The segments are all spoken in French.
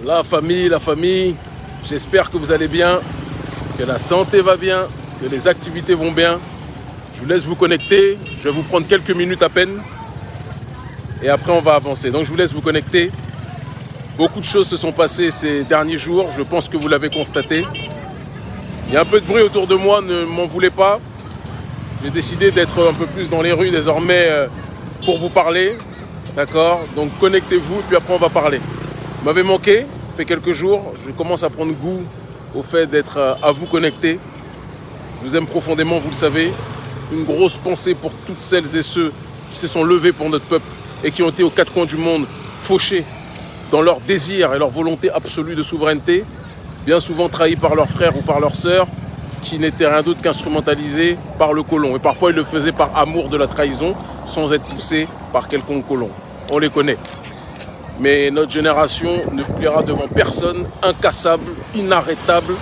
La famille, j'espère que vous allez bien, que la santé va bien, que les activités vont bien. Je vous laisse vous connecter, je vais vous prendre quelques minutes à peine et après on va avancer. Donc je vous laisse vous connecter. Beaucoup de choses se sont passées ces derniers jours, je pense que vous l'avez constaté. Il y a un peu de bruit autour de moi, ne m'en voulez pas. J'ai décidé d'être un peu plus dans les rues désormais pour vous parler. D'accord? Donc connectez-vous et puis après on va parler. Vous m'avez manqué, ça fait quelques jours. Je commence à prendre goût au fait d'être à vous connecter. Je vous aime profondément, vous le savez. Une grosse pensée pour toutes celles et ceux qui se sont levés pour notre peuple et qui ont été aux quatre coins du monde fauchés dans leur désir et leur volonté absolue de souveraineté, bien souvent trahis par leurs frères ou par leurs sœurs, qui n'étaient rien d'autre qu'instrumentalisés par le colon. Et parfois, ils le faisaient par amour de la trahison, sans être poussés par quelconque colon. On les connaît. Mais notre génération ne pliera devant personne, incassable, inarrêtable.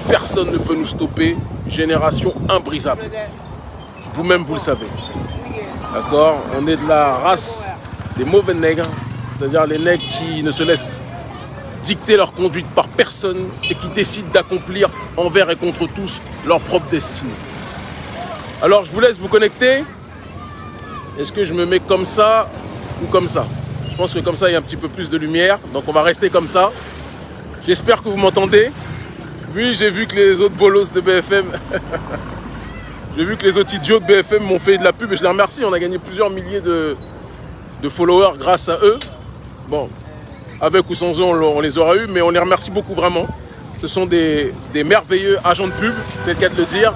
Personne ne peut nous stopper. Génération imbrisable. Vous-même, vous le savez. D'accord? On est de la race des mauvais nègres, c'est-à-dire les nègres qui ne se laissent dicter leur conduite par personne et qui décident d'accomplir envers et contre tous leur propre destinée. Alors je vous laisse vous connecter. Est-ce que je me mets comme ça ou comme ça? Je pense que comme ça il y a un petit peu plus de lumière, donc on va rester comme ça. J'espère que vous m'entendez. Oui, j'ai vu que les autres bolos de BFM, j'ai vu que les autres idiots de BFM m'ont fait de la pub et je les remercie. On a gagné plusieurs milliers de followers grâce à eux. Bon, avec ou sans eux, on les aura eu, mais on les remercie beaucoup vraiment. Ce sont des merveilleux agents de pub, c'est le cas de le dire.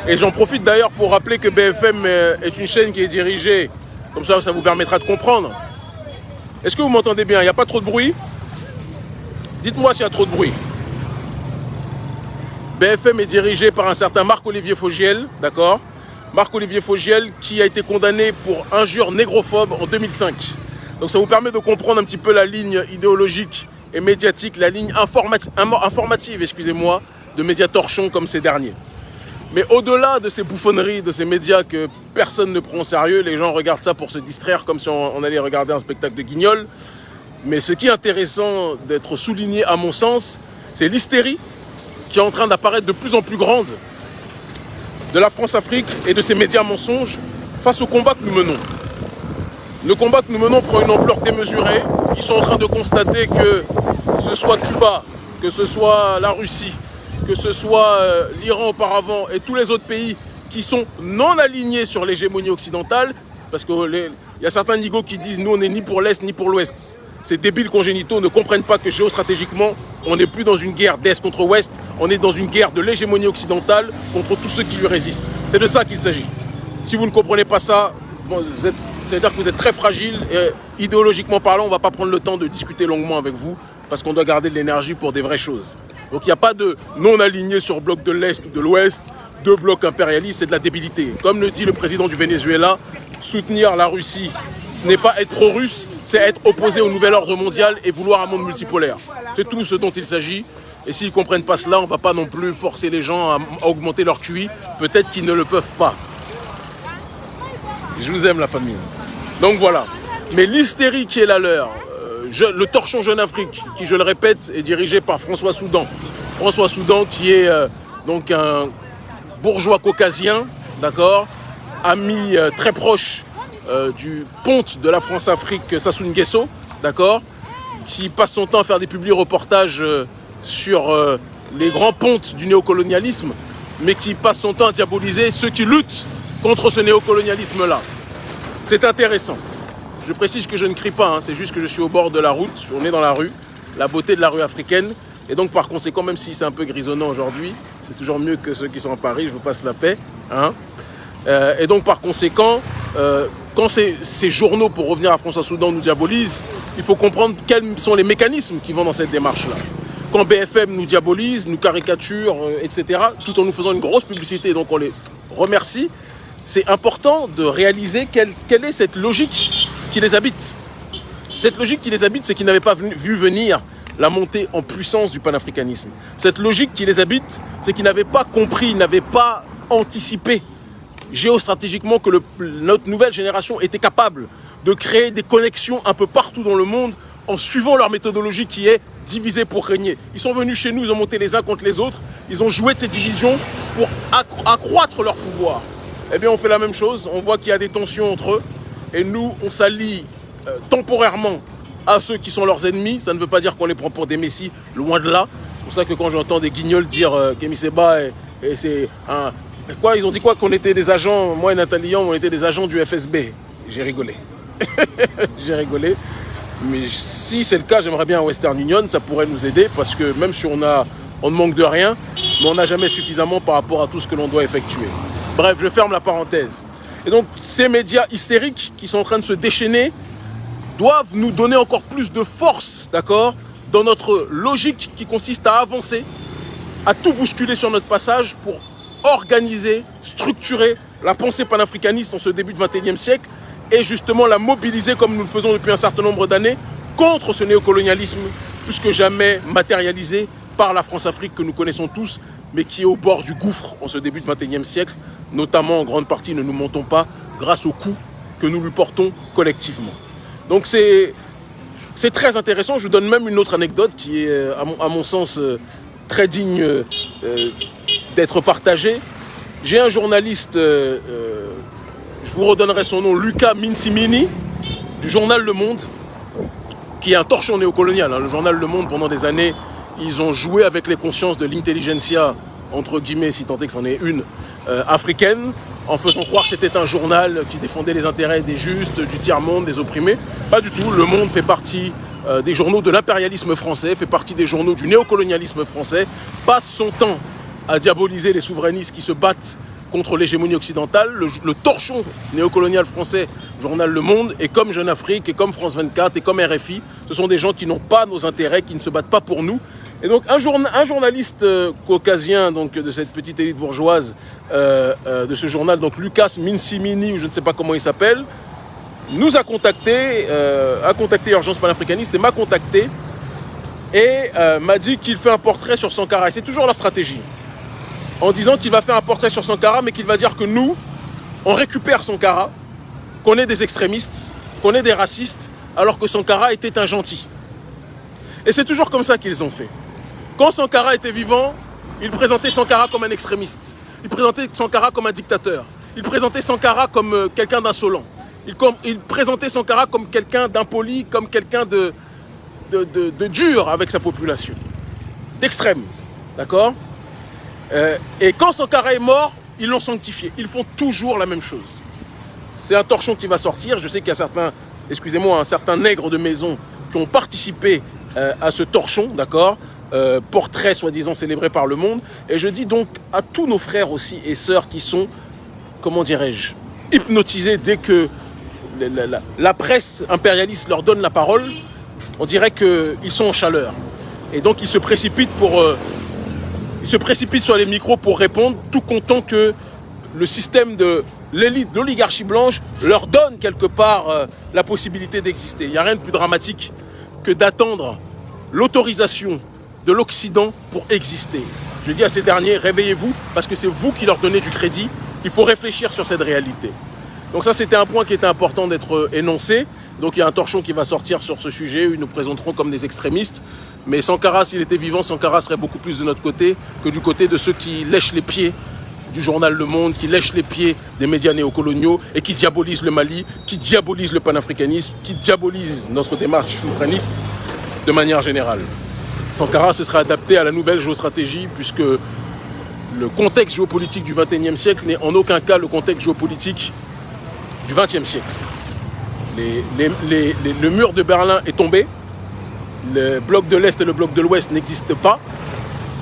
Et j'en profite d'ailleurs pour rappeler que BFM est une chaîne qui est dirigée, comme ça vous permettra de comprendre. Est-ce que vous m'entendez bien? Il n'y a pas trop de bruit? Dites-moi s'il y a trop de bruit. BFM est dirigé par un certain Marc-Olivier Fogiel, d'accord? Marc-Olivier Fogiel qui a été condamné pour injure négrophobe en 2005. Donc ça vous permet de comprendre un petit peu la ligne idéologique et médiatique, la ligne informative, excusez-moi, de médias torchons comme ces derniers. Mais au-delà de ces bouffonneries, de ces médias que personne ne prend au sérieux, les gens regardent ça pour se distraire comme si on allait regarder un spectacle de Guignol. Mais ce qui est intéressant d'être souligné à mon sens, c'est l'hystérie qui est en train d'apparaître de plus en plus grande de la France-Afrique et de ces médias mensonges face au combat que nous menons. Le combat que nous menons prend une ampleur démesurée. Ils sont en train de constater que ce soit Cuba, que ce soit la Russie, que ce soit l'Iran auparavant et tous les autres pays qui sont non alignés sur l'hégémonie occidentale, parce qu'il y a certains nigauds qui disent nous on n'est ni pour l'Est ni pour l'Ouest. Ces débiles congénitaux ne comprennent pas que géostratégiquement, on n'est plus dans une guerre d'Est contre Ouest, on est dans une guerre de l'hégémonie occidentale contre tous ceux qui lui résistent. C'est de ça qu'il s'agit. Si vous ne comprenez pas ça, c'est-à-dire que vous êtes très fragile et idéologiquement parlant, on ne va pas prendre le temps de discuter longuement avec vous parce qu'on doit garder de l'énergie pour des vraies choses. Donc il n'y a pas de non-aligné sur bloc de l'Est ou de l'Ouest, de bloc impérialiste, c'est de la débilité. Comme le dit le président du Venezuela, soutenir la Russie, ce n'est pas être pro-russe, c'est être opposé au nouvel ordre mondial et vouloir un monde multipolaire. C'est tout ce dont il s'agit. Et s'ils ne comprennent pas cela, on ne va pas non plus forcer les gens à augmenter leur QI. Peut-être qu'ils ne le peuvent pas. Je vous aime la famille. Donc voilà. Mais l'hystérie qui est la leur, le torchon Jeune Afrique, qui je le répète, est dirigé par François Soudan. François Soudan qui est donc un bourgeois caucasien, d'accord, ami très proche du ponte de la France-Afrique, Sassou Nguesso, d'accord, qui passe son temps à faire des publi-reportages sur les grands pontes du néocolonialisme, mais qui passe son temps à diaboliser ceux qui luttent contre ce néocolonialisme-là. C'est intéressant. Je précise que je ne crie pas, hein, c'est juste que je suis au bord de la route, on est dans la rue, la beauté de la rue africaine, et donc par conséquent, même si c'est un peu grisonnant aujourd'hui, c'est toujours mieux que ceux qui sont à Paris, je vous passe la paix. Hein. Et donc par conséquent, quand ces journaux, pour revenir à François Soudan, nous diabolisent, il faut comprendre quels sont les mécanismes qui vont dans cette démarche-là. Quand BFM nous diabolise, nous caricature, etc., tout en nous faisant une grosse publicité, donc on les remercie, c'est important de réaliser quelle est cette logique qui les habite. Cette logique qui les habite, c'est qu'ils n'avaient pas vu venir la montée en puissance du panafricanisme. Cette logique qui les habite, c'est qu'ils n'avaient pas compris, n'avaient pas anticipé géostratégiquement que notre nouvelle génération était capable de créer des connexions un peu partout dans le monde en suivant leur méthodologie qui est diviser pour régner. Ils sont venus chez nous, ils ont monté les uns contre les autres, ils ont joué de ces divisions pour accroître leur pouvoir. Eh bien, on fait la même chose, on voit qu'il y a des tensions entre eux, et nous, on s'allie temporairement à ceux qui sont leurs ennemis. Ça ne veut pas dire qu'on les prend pour des messies, loin de là. C'est pour ça que quand j'entends des guignols dire Kémy Séba et c'est un... Quoi, ils ont dit quoi? Qu'on était des agents, moi et Nathalie Young, on était des agents du FSB. J'ai rigolé. J'ai rigolé. Mais si c'est le cas, j'aimerais bien un Western Union, ça pourrait nous aider, parce que même si on ne manque de rien, mais on n'a jamais suffisamment par rapport à tout ce que l'on doit effectuer. Bref, je ferme la parenthèse. Et donc, ces médias hystériques qui sont en train de se déchaîner doivent nous donner encore plus de force, d'accord, dans notre logique qui consiste à avancer, à tout bousculer sur notre passage pour organiser, structurer la pensée panafricaniste en ce début du XXIe siècle et justement la mobiliser comme nous le faisons depuis un certain nombre d'années contre ce néocolonialisme plus que jamais matérialisé par la France-Afrique que nous connaissons tous, mais qui est au bord du gouffre en ce début du XXIe siècle, notamment en grande partie, ne nous mentons pas, grâce aux coups que nous lui portons collectivement. Donc c'est très intéressant. Je vous donne même une autre anecdote qui est, à mon sens, très digne d'être partagée. J'ai un journaliste, je vous redonnerai son nom, Lucas Minsimini, du journal Le Monde, qui est un torchon néocolonial. Le journal Le Monde, pendant des années, ils ont joué avec les consciences de l'intelligentsia, entre guillemets, si tant est que c'en est une, africaine, en faisant croire que c'était un journal qui défendait les intérêts des justes, du tiers-monde, des opprimés. Pas du tout. Le Monde fait partie des journaux de l'impérialisme français, fait partie des journaux du néocolonialisme français, passe son temps à diaboliser les souverainistes qui se battent contre l'hégémonie occidentale. Le torchon néocolonial français, journal Le Monde, et comme Jeune Afrique, et comme France 24, et comme RFI, ce sont des gens qui n'ont pas nos intérêts, qui ne se battent pas pour nous. Et donc un journaliste caucasien donc, de cette petite élite bourgeoise de ce journal, donc Lucas Minsimini, ou je ne sais pas comment il s'appelle, nous a contacté Urgence panafricaniste et m'a contacté et m'a dit qu'il fait un portrait sur Sankara. Et c'est toujours leur stratégie, en disant qu'il va faire un portrait sur Sankara, mais qu'il va dire que nous, on récupère Sankara, qu'on est des extrémistes, qu'on est des racistes, alors que Sankara était un gentil. Et c'est toujours comme ça qu'ils ont fait. Quand Sankara était vivant, ils présentaient Sankara comme un extrémiste. Ils présentaient Sankara comme un dictateur. Ils présentaient Sankara comme quelqu'un d'insolent. Ils présentaient Sankara comme quelqu'un d'impoli, comme quelqu'un de dur avec sa population. D'extrême. D'accord ? Et quand Sankara est mort, ils l'ont sanctifié. Ils font toujours la même chose. C'est un torchon qui va sortir. Je sais qu'il y a un certain nègre de maison qui ont participé à ce torchon, d'accord, portrait soi-disant célébré par Le Monde. Et je dis donc à tous nos frères aussi et sœurs qui sont, comment dirais-je, hypnotisés dès que la presse impérialiste leur donne la parole, on dirait qu'ils sont en chaleur. Et donc ils se précipitent sur les micros pour répondre, tout content que le système de l'élite, l'oligarchie blanche, leur donne quelque part la possibilité d'exister. Il n'y a rien de plus dramatique que d'attendre l'autorisation de l'Occident pour exister. Je dis à ces derniers, réveillez-vous, parce que c'est vous qui leur donnez du crédit. Il faut réfléchir sur cette réalité. Donc ça, c'était un point qui était important d'être énoncé. Donc il y a un torchon qui va sortir sur ce sujet, où ils nous présenteront comme des extrémistes. Mais Sankara, s'il était vivant, Sankara serait beaucoup plus de notre côté que du côté de ceux qui lèchent les pieds du journal Le Monde, qui lèchent les pieds des médias néocoloniaux et qui diabolisent le Mali, qui diabolisent le panafricanisme, qui diabolisent notre démarche souverainiste de manière générale. Sankara se serait adapté à la nouvelle géostratégie, puisque le contexte géopolitique du XXIe siècle n'est en aucun cas le contexte géopolitique du XXe siècle. Le mur de Berlin est tombé, le bloc de l'Est et le bloc de l'Ouest n'existent pas.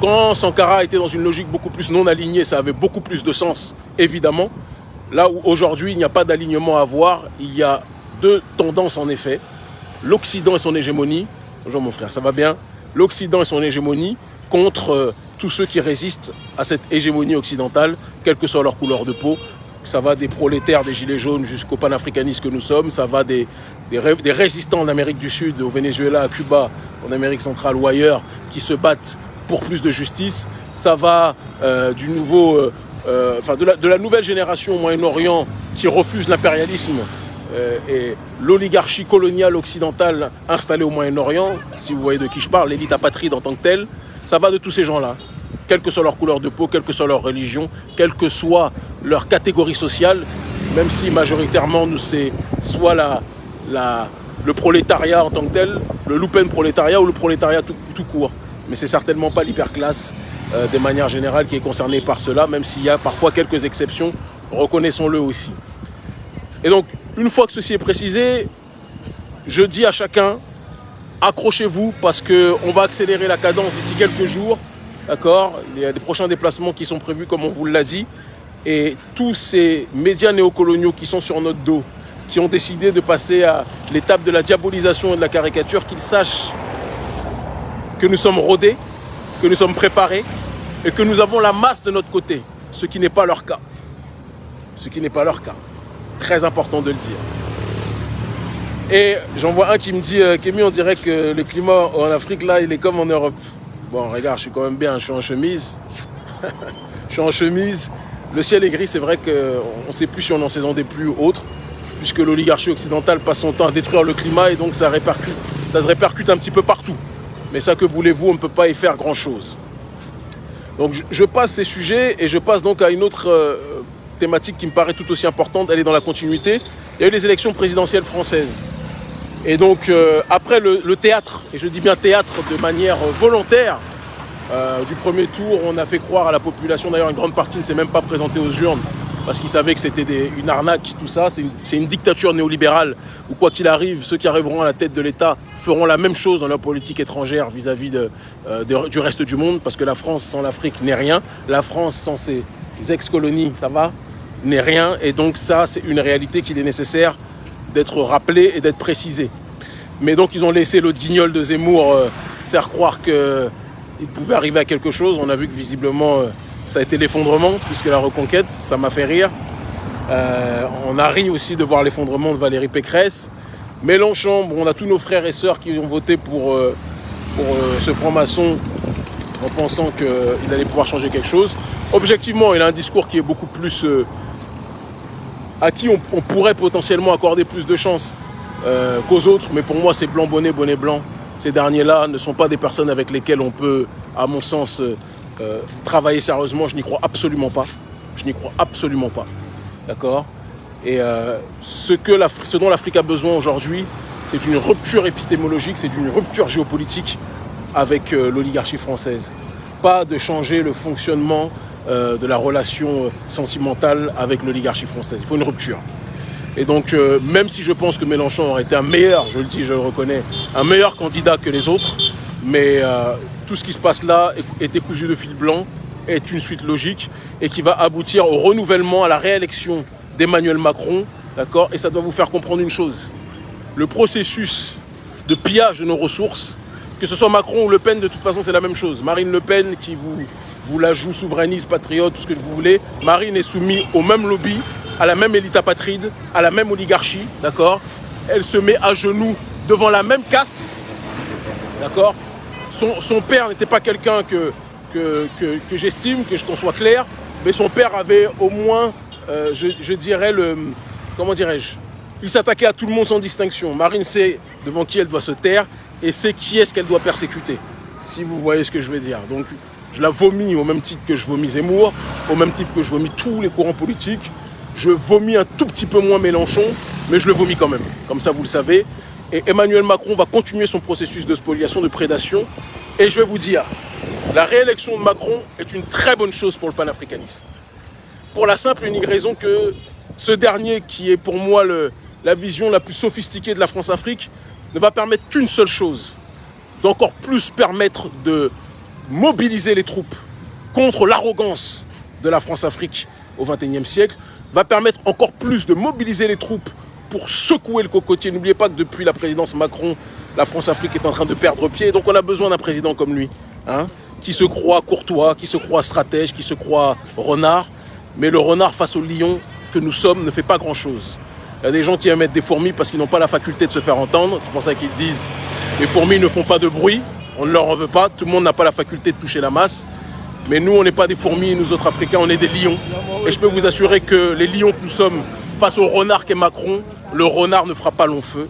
Quand Sankara était dans une logique beaucoup plus non alignée, ça avait beaucoup plus de sens, évidemment. Là où aujourd'hui, il n'y a pas d'alignement à avoir, il y a deux tendances en effet. L'Occident et son hégémonie. Bonjour mon frère, ça va bien? L'Occident et son hégémonie contre tous ceux qui résistent à cette hégémonie occidentale, quelle que soit leur couleur de peau. Ça va des prolétaires, des gilets jaunes jusqu'aux panafricanistes que nous sommes. Ça va des résistants en Amérique du Sud, au Venezuela, à Cuba, en Amérique centrale ou ailleurs, qui se battent pour plus de justice. Ça va de la nouvelle génération au Moyen-Orient qui refuse l'impérialisme et l'oligarchie coloniale occidentale installée au Moyen-Orient, si vous voyez de qui je parle, l'élite apatride en tant que telle, ça va de tous ces gens-là, quelle que soit leur couleur de peau, quelle que soit leur religion, quelle que soit leur catégorie sociale, même si majoritairement nous c'est soit le prolétariat en tant que tel, le Lupen prolétariat ou le prolétariat tout court. Mais c'est certainement pas l'hyperclasse de manière générale qui est concernée par cela, même s'il y a parfois quelques exceptions, reconnaissons-le aussi. Et donc, une fois que ceci est précisé, je dis à chacun, accrochez-vous parce qu'on va accélérer la cadence d'ici quelques jours, d'accord? Il y a des prochains déplacements qui sont prévus, comme on vous l'a dit, et tous ces médias néocoloniaux qui sont sur notre dos, qui ont décidé de passer à l'étape de la diabolisation et de la caricature, qu'ils sachent que nous sommes rodés, que nous sommes préparés et que nous avons la masse de notre côté, ce qui n'est pas leur cas. Ce qui n'est pas leur cas. Très important de le dire. Et j'en vois un qui me dit Kémy, on dirait que le climat en Afrique, là, il est comme en Europe. Bon, regarde, je suis quand même bien, je suis en chemise. Je suis en chemise. Le ciel est gris, c'est vrai qu'on ne sait plus si on est en saison des pluies ou autre, puisque l'oligarchie occidentale passe son temps à détruire le climat et donc ça se répercute un petit peu partout. Mais ça, que voulez-vous, on ne peut pas y faire grand-chose. Donc je passe ces sujets et je passe donc à une autre thématique qui me paraît tout aussi importante. Elle est dans la continuité. Il y a eu les élections présidentielles françaises. Et donc après le théâtre, et je dis bien théâtre de manière volontaire, du premier tour, on a fait croire à la population, d'ailleurs une grande partie ne s'est même pas présentée aux urnes, parce qu'ils savaient que c'était une arnaque, tout ça. C'est une dictature néolibérale où, quoi qu'il arrive, ceux qui arriveront à la tête de l'État feront la même chose dans leur politique étrangère vis-à-vis du reste du monde, parce que la France sans l'Afrique n'est rien. La France sans ses ex-colonies, ça va, n'est rien. Et donc ça, c'est une réalité qu'il est nécessaire d'être rappelée et d'être précisée. Mais donc ils ont laissé l'autre guignol de Zemmour faire croire qu'il pouvait arriver à quelque chose. On a vu que visiblement... ça a été l'effondrement, puisque la reconquête, ça m'a fait rire. On a ri aussi de voir l'effondrement de Valérie Pécresse. Mélenchon, bon, on a tous nos frères et sœurs qui ont voté pour ce franc-maçon en pensant qu'il allait pouvoir changer quelque chose. Objectivement, il a un discours qui est beaucoup plus... à qui on pourrait potentiellement accorder plus de chance qu'aux autres. Mais pour moi, c'est blanc, bonnet, bonnet blanc. Ces derniers-là ne sont pas des personnes avec lesquelles on peut, à mon sens... travailler sérieusement, je n'y crois absolument pas. Je n'y crois absolument pas. D'accord ? Et ce dont l'Afrique a besoin aujourd'hui, c'est d'une rupture épistémologique, c'est d'une rupture géopolitique avec l'oligarchie française. Pas de changer le fonctionnement de la relation sentimentale avec l'oligarchie française. Il faut une rupture. Et donc, même si je pense que Mélenchon aurait été un meilleur, je le dis, je le reconnais, un meilleur candidat que les autres, mais tout ce qui se passe là est décousu de fil blanc, est une suite logique et qui va aboutir au renouvellement, à la réélection d'Emmanuel Macron, d'accord ? Et ça doit vous faire comprendre une chose. Le processus de pillage de nos ressources, que ce soit Macron ou Le Pen, de toute façon, c'est la même chose. Marine Le Pen, qui vous la joue souverainiste, patriote, tout ce que vous voulez, Marine est soumise au même lobby, à la même élite apatride, à la même oligarchie, d'accord ? Elle se met à genoux devant la même caste, d'accord ? Son père n'était pas quelqu'un que j'estime, que je conçois clair, mais son père avait au moins, je dirais, comment dirais-je, il s'attaquait à tout le monde sans distinction. Marine sait devant qui elle doit se taire et sait qui est-ce qu'elle doit persécuter, si vous voyez ce que je veux dire. Donc je la vomis au même titre que je vomis Zemmour, au même titre que je vomis tous les courants politiques. Je vomis un tout petit peu moins Mélenchon, mais je le vomis quand même, comme ça vous le savez. Et Emmanuel Macron va continuer son processus de spoliation, de prédation. Et je vais vous dire, la réélection de Macron est une très bonne chose pour le panafricanisme. Pour la simple et unique raison que ce dernier, qui est pour moi la vision la plus sophistiquée de la France-Afrique, ne va permettre qu'une seule chose, d'encore plus permettre de mobiliser les troupes contre l'arrogance de la France-Afrique au XXIe siècle, va permettre encore plus de mobiliser les troupes pour secouer le cocotier. N'oubliez pas que depuis la présidence Macron, la France-Afrique est en train de perdre pied. Donc on a besoin d'un président comme lui, hein, qui se croit courtois, qui se croit stratège, qui se croit renard. Mais le renard face au lion que nous sommes ne fait pas grand-chose. Il y a des gens qui aiment être des fourmis parce qu'ils n'ont pas la faculté de se faire entendre. C'est pour ça qu'ils disent les fourmis ne font pas de bruit. On ne leur en veut pas. Tout le monde n'a pas la faculté de toucher la masse. Mais nous, on n'est pas des fourmis. Nous autres Africains, on est des lions. Et je peux vous assurer que les lions que nous sommes face au renard qu'est Macron, Le renard ne fera pas long feu.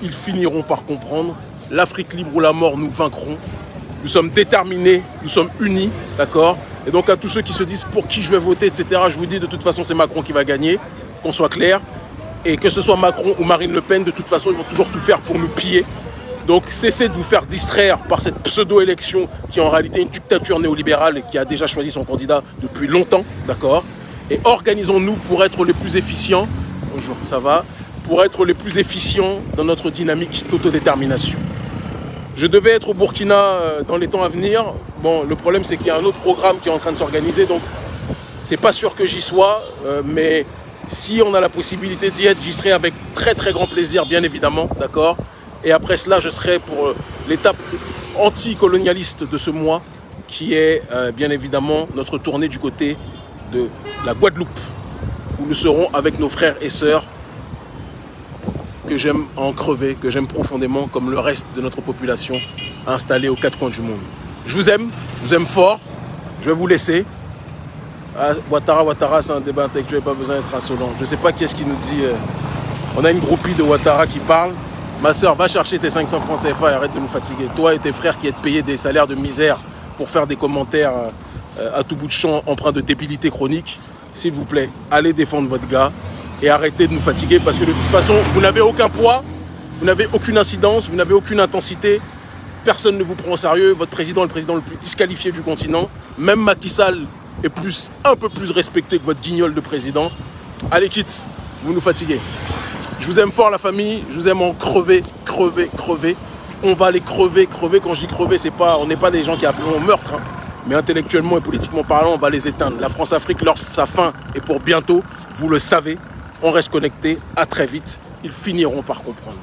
Ils finiront par comprendre. L'Afrique libre ou la mort, nous vaincrons. Nous sommes déterminés, nous sommes unis, d'accord? Et donc à tous ceux qui se disent pour qui je vais voter, etc., je vous dis de toute façon c'est Macron qui va gagner, qu'on soit clair. Et que ce soit Macron ou Marine Le Pen, de toute façon ils vont toujours tout faire pour nous piller. Donc cessez de vous faire distraire par cette pseudo-élection qui est en réalité une dictature néolibérale et qui a déjà choisi son candidat depuis longtemps, d'accord? Et organisons-nous pour être les plus efficients, bonjour, ça va, pour être les plus efficients dans notre dynamique d'autodétermination. Je devais être au Burkina dans les temps à venir. Bon, le problème c'est qu'il y a un autre programme qui est en train de s'organiser, donc c'est pas sûr que j'y sois, mais si on a la possibilité d'y être, j'y serai avec très très grand plaisir, bien évidemment, d'accord? Et après cela, je serai pour l'étape anticolonialiste de ce mois, qui est bien évidemment notre tournée du côté de la Guadeloupe, où nous serons avec nos frères et sœurs que j'aime en crever, que j'aime profondément, comme le reste de notre population installée aux quatre coins du monde. Je vous aime fort, je vais vous laisser. Ah, Ouattara, c'est un débat intellectuel, pas besoin d'être insolent. Je ne sais pas qui est-ce qui nous dit... on a une groupie de Ouattara qui parle. Ma soeur, va chercher tes 500 francs CFA et arrête de nous fatiguer. Toi et tes frères qui êtes payés des salaires de misère pour faire des commentaires à tout bout de champ empreints de débilité chronique, s'il vous plaît, allez défendre votre gars et arrêtez de nous fatiguer parce que de toute façon, vous n'avez aucun poids, vous n'avez aucune incidence, vous n'avez aucune intensité. Personne ne vous prend au sérieux. Votre président est le président le plus disqualifié du continent. Même Macky Sall est un peu plus respecté que votre guignol de président. Allez, quitte, vous nous fatiguez. Je vous aime fort la famille, je vous aime en crever. On va les crever. Quand je dis crever, c'est pas, on n'est pas des gens qui appellent au meurtre, hein. Mais intellectuellement et politiquement parlant, on va les éteindre. La France-Afrique, sa fin est pour bientôt, vous le savez. On reste connectés, à très vite. Ils finiront par comprendre.